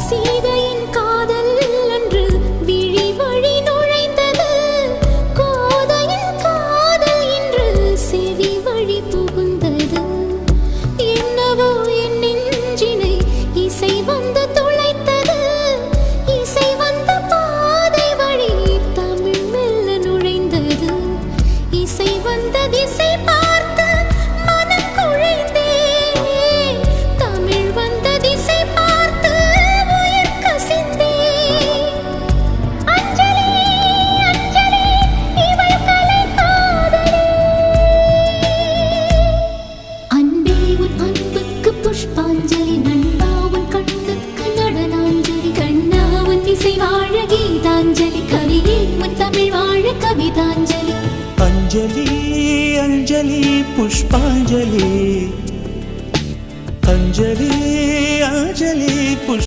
சீதையின் காதல் அன்று விழி வழி நுழைந்தது. கோதையின் காதல் இன்று செவி வழி புகுந்தது. என்னவோ என் நெஞ்சினை இசை வந்து துளைத்தது. இசை வந்த பாதை வழி தமிழ் மெல்ல நுழைந்தது. இசை வந்த திசை பார்த்து மனம் குழைந்தே. தமிழ் வந்த திசை பார்த்து உயிர் கசிந்தே. அஞ்சலி அஞ்சலி இவள் கலை காதலி. அன்பே உன் அன்புக்கு புஷ்பாஞ்சலி. நண்பா உன் கண்ணுக்கு நடனாஞ்சலி. கண்ணா உன் இசை வாழ கீதாஞ்சலி. கவியே உன் தமிழ் வாழ கவிதாஞ்சலி. अंजलि अंजलि पुष्पांजलि अंजलि अंजलि पुष्प